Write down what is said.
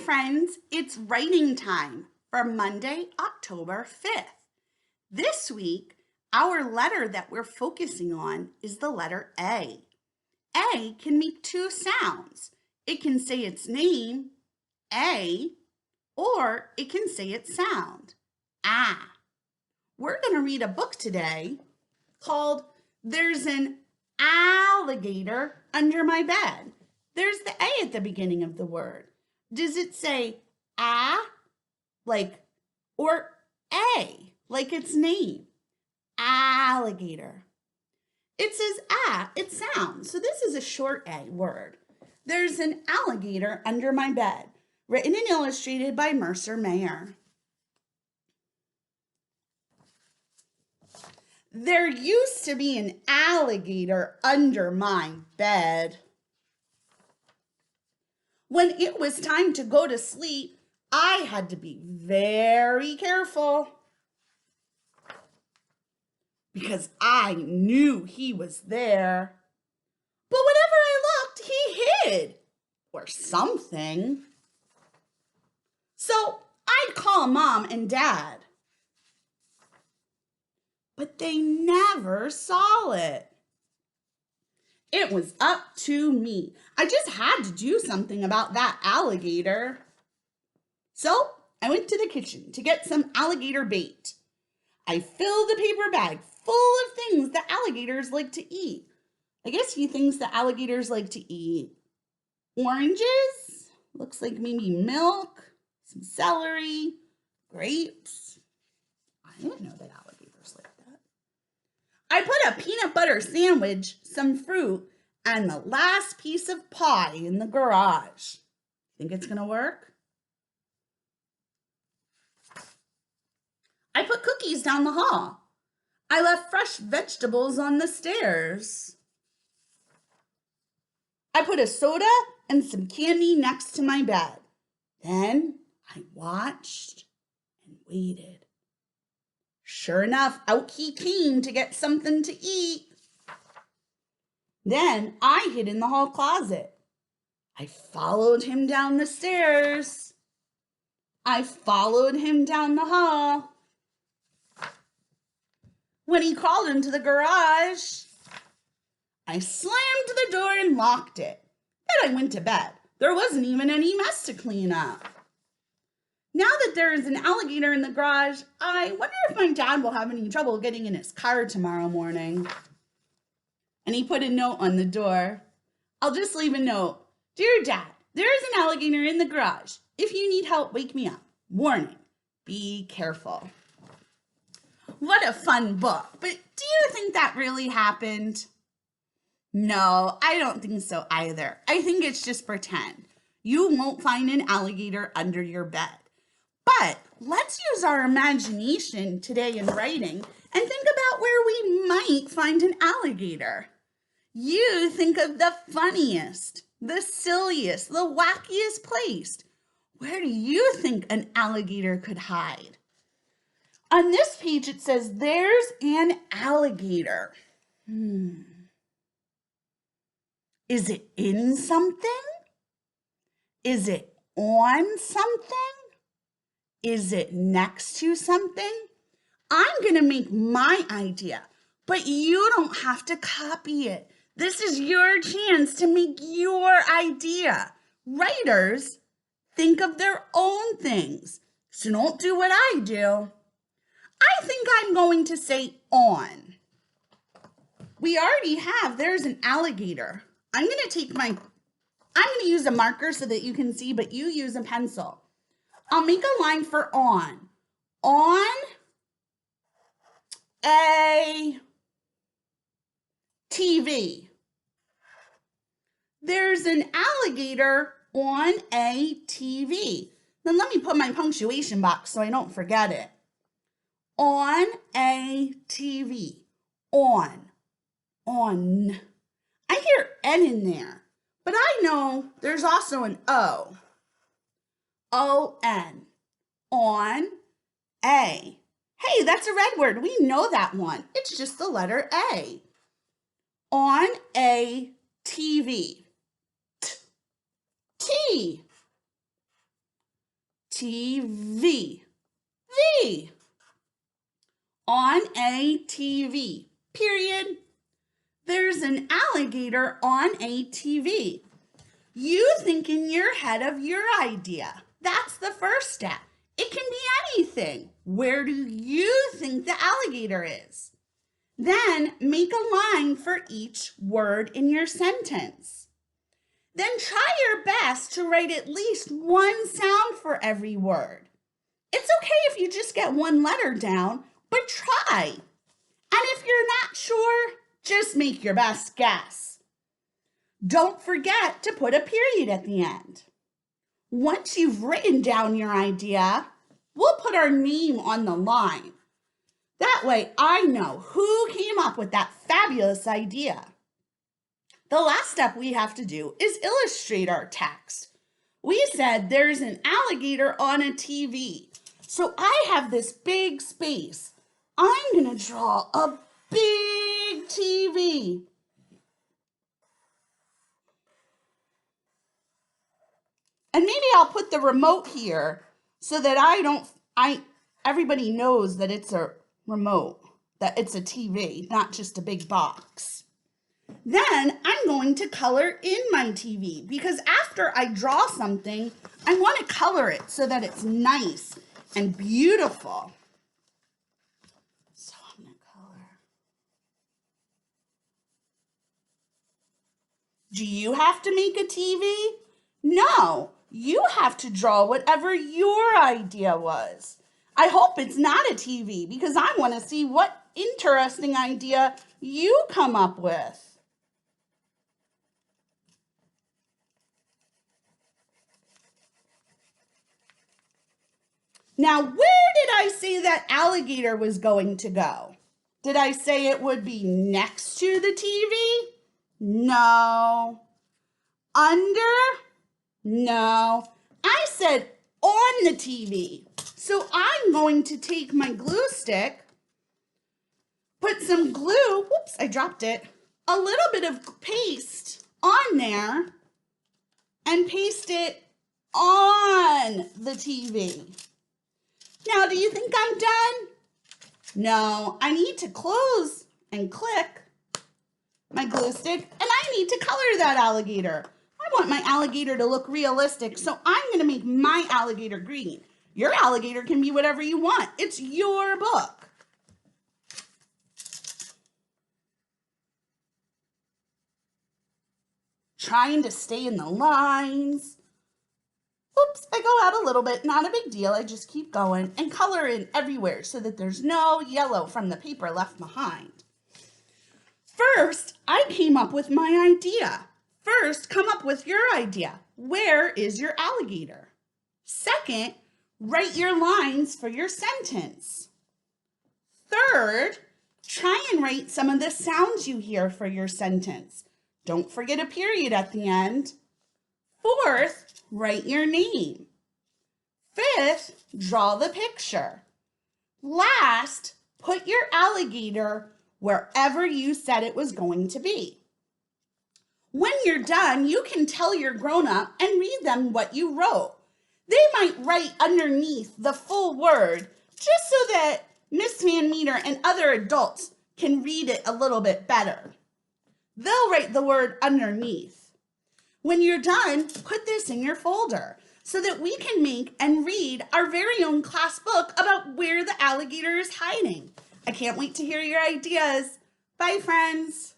friends, it's writing time for Monday, October 5th. This week, our letter that we're focusing on is the letter A. A can make two sounds. It can say its name, A, or it can say its sound, ah. We're going to read a book today called There's an Alligator Under My Bed. There's the A at the beginning of the word. Does it say or A, like its name? Alligator. It says it sounds. So this is a short A word. There's an alligator under my bed, written and illustrated by Mercer Mayer. There used to be an alligator under my bed. When it was time to go to sleep, I had to be very careful because I knew he was there. But whenever I looked, he hid or something. So I'd call Mom and Dad, but they never saw it. It was up to me. I just had to do something about that alligator. So I went to the kitchen to get some alligator bait. I filled the paper bag full of things that alligators like to eat. I guess he thinks that alligators like to eat oranges, looks like maybe milk, some celery, grapes. I didn't know that alligators like that. I put a peanut butter sandwich, some fruit, and the last piece of pie in the garage. Think it's gonna work? I put cookies down the hall. I left fresh vegetables on the stairs. I put a soda and some candy next to my bed. Then I watched and waited. Sure enough, out he came to get something to eat. Then I hid in the hall closet. I followed him down the stairs. I followed him down the hall. When he crawled into the garage, I slammed the door and locked it. Then I went to bed. There wasn't even any mess to clean up. Now that there is an alligator in the garage, I wonder if my dad will have any trouble getting in his car tomorrow morning. And he put a note on the door. I'll just leave a note. Dear Dad, there is an alligator in the garage. If you need help, wake me up. Warning, be careful. What a fun book. But do you think that really happened? No, I don't think so either. I think it's just pretend. You won't find an alligator under your bed. But let's use our imagination today in writing and think about where we might find an alligator. You think of the funniest, the silliest, the wackiest place. Where do you think an alligator could hide? On this page, it says, there's an alligator. Is it in something? Is it on something? Is it next to something? I'm going to make my idea, but you don't have to copy it. This is your chance to make your idea. Writers think of their own things, so don't do what I do. I think I'm going to say on. We already have, there's an alligator. I'm going to use a marker so that you can see, but you use a pencil. I'll make a line for on. On a TV. There's an alligator on a TV. Then let me put my punctuation box so I don't forget it. On a TV. On. I hear N in there, but I know there's also an O. O-N. On a. Hey, that's a red word. We know that one. It's just the letter A. On a TV. T. TV. V. On a TV. Period. There's an alligator on a TV. You think in your head of your idea. That's the first step. It can be anything. Where do you think the alligator is? Then make a line for each word in your sentence. Then try your best to write at least one sound for every word. It's okay if you just get one letter down, but try. And if you're not sure, just make your best guess. Don't forget to put a period at the end. Once you've written down your idea, we'll put our name on the line. That way I know who came up with that fabulous idea. The last step we have to do is illustrate our text. We said there's an alligator on a TV. So I have this big space. I'm going to draw a big TV. And maybe I'll put the remote here so that everybody knows that it's a remote, that it's a TV, not just a big box. Then I'm going to color in my TV because after I draw something, I want to color it so that it's nice and beautiful. So I'm going to color. Do you have to make a TV? No, you have to draw whatever your idea was. I hope it's not a TV because I want to see what interesting idea you come up with. Now, where did I say that alligator was going to go? Did I say it would be next to the TV? No. Under? No. I said on the TV. So I'm going to take my glue stick, put some glue, whoops, I dropped it, a little bit of paste on there and paste it on the TV. Now, do you think I'm done? No, I need to close and click my glue stick, and I need to color that alligator. I want my alligator to look realistic, so I'm going to make my alligator green. Your alligator can be whatever you want. It's your book. Trying to stay in the lines. Oops, I go out a little bit, not a big deal. I just keep going and color in everywhere so that there's no yellow from the paper left behind. First, I came up with my idea. First, come up with your idea. Where is your alligator? Second, write your lines for your sentence. Third, try and write some of the sounds you hear for your sentence. Don't forget a period at the end. Fourth, write your name. Fifth, draw the picture. Last, put your alligator wherever you said it was going to be. When you're done, you can tell your grown-up and read them what you wrote. They might write underneath the full word just so that Miss Van Meter and other adults can read it a little bit better. They'll write the word underneath. When you're done, put this in your folder so that we can make and read our very own class book about where the alligator is hiding. I can't wait to hear your ideas. Bye, friends.